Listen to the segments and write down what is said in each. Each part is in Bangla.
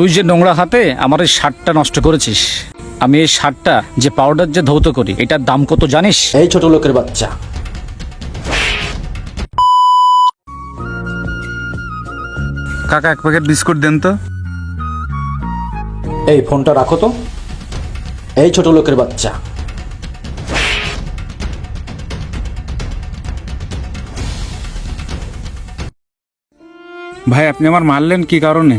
তুই যে নোংরা হাতে আমার এই শার্টটা নষ্ট করেছিস। আমি এই শার্টটা যে পাউডার যে ধৌত করি, এটার দাম কত জানিস? এই ছোট লোকের বাচ্চা, কাকা এক প্যাকেট বিস্কুট দেন তো। এই ফোনটা রাখো তো। এই ছোট লোকের বাচ্চা, ভাই আপনি আমার মারলেন কি কারণে?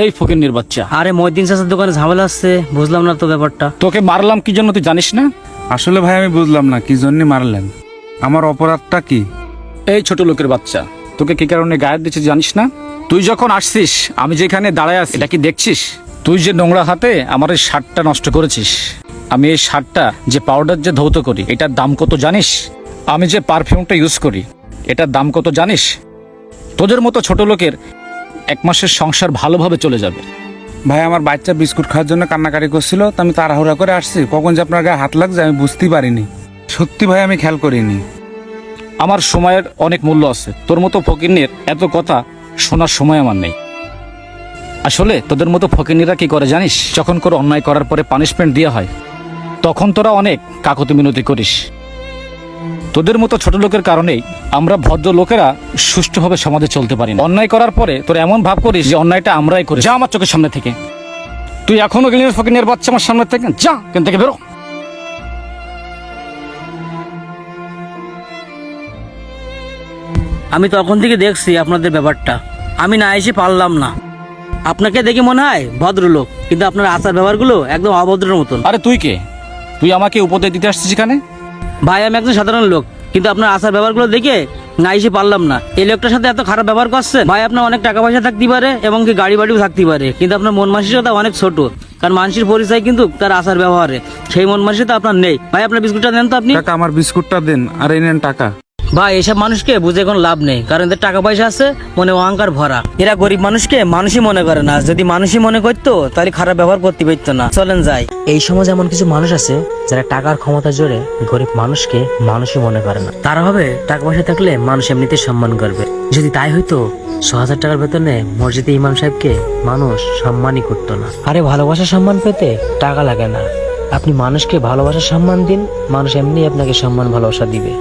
এই ফকিন্নির বাচ্চা, আরে মহিউদ্দিন চাচার দোকানে ঝামেলা আসছে, বুঝলাম না তো ব্যাপারটা। তোকে মারলাম কি জন্য তুই জানিস না? আসলে ভাই আমি বুঝলাম না কি জন্য মারলেন, আমার অপরাধটা কি? এই ছোট লোকের বাচ্চা, তোকে কি কারণে গায়ের দিচ্ছে জানিস না? তুই যখন আসছিস আমি যেখানে দাঁড়ায় আছি, এটা কি দেখছিস? তুই যে নোংরা হাতে আমার এই শার্টটা নষ্ট করেছিস। আমি এই শার্টটা যে পাউডার যে ধৌত করি, এটার দাম কত জানিস? আমি যে পারফিউমটা ইউজ করি, এটার দাম কত জানিস? তোদের মতো ছোট লোকের এক মাসের সংসার ভালোভাবে চলে যাবে। ভাই আমার বাচ্চা বিস্কুট খাওয়ার জন্য কান্নাকাটি করছিল, তো আমি তাড়াহুড়া করে আসছি, কখন যে আপনার গায়ে হাত লাগছে আমি বুঝতেই পারিনি। সত্যি ভাই আমি খেয়াল করিনি। আমার সময়ের অনেক মূল্য আছে, তোর মতো ফকিন্নির এত কথা শোনার সময় আমার নেই। আসলে তোদের মতো ফকিন্নিরা কি করে জানিস? যখন করে অন্যায় করার পরে পানিশমেন্ট দেওয়া হয়, তখন তোরা অনেক কাকুতি মিনতি করিস। তোদের মতো ছোট লোকের কারণেই আমরা ভদ্র লোকেরা সুষ্ঠুভাবে সমাজে চলতে পারি না। অন্যায় করার পরে তোরা এমন ভাব করিস যে অন্যায়টা আমরাই করি। যা আমার চোখের সামনে থেকে। তুই এখনো গেলি ফকিন্নির বাচ্চা আমার সামনে থেকে, যা কেন থেকে বেরো। আমি তখন থেকে দেখছি আপনাদের ব্যাপারটা, আমি না এসে পারলাম না। আপনাকে দেখে মনে হয় ভদ্রলোক, কিন্তু আপনার আচার ব্যবহারগুলো একদম অভদ্রের মতন। আরে তুই কে? তুই আমাকে উপদেশ দিতে আসছিস এখানে? ভাই আমি একজন সাধারণ লোক, কিন্তু আপনার আচার ব্যবহারগুলো দেখে না এসে পারলাম না। এই লোকটার সাথে এত খারাপ ব্যবহার করছেন। ভাই আপনার অনেক টাকা পয়সা থাকতে পারে এবং কি গাড়ি বাড়িও থাকতে পারে, কিন্তু আপনার মন মানসিকতা অনেক ছোট। কারণ মানুষের পরিচয় কিন্তু তার আচার ব্যবহারে, সেই মন মানসিকতা আপনার নেই। ভাই আপনার বিস্কুটটা দেন তো আপনি। কাকা আমার বিস্কুটটা দেন, আর এই নেন টাকা। ভাই এসব মানুষকে বুঝে কোনো লাভ নেই, কারণ এদের টাকা পয়সা আছে, মনে অহংকার ভরা। এরা গরিব মানুষকে মানুষই মনে করে না, যদি মানুষই মনে করতো তাহলে খারাপ ব্যবহার করতে পারতো না। চলেন যাই। এই সমাজে এমন কিছু মানুষ আছে যারা টাকার ক্ষমতা জোরে গরিব মানুষকে মানুষই মনে করে না। তারা হবে টাকা পয়সা থাকলে মানুষ এমনিতে সম্মান করবে। যদি তাই হইতো ৬০০০ টাকার বেতনে মসজিদে ইমাম সাহেবকে মানুষ সম্মানই করতো না। আরে ভালোবাসা সম্মান পেতে টাকা লাগে না, আপনি মানুষকে ভালোবাসা সম্মান দিন, মানুষ এমনি আপনাকে সম্মান ভালোবাসা দিবে।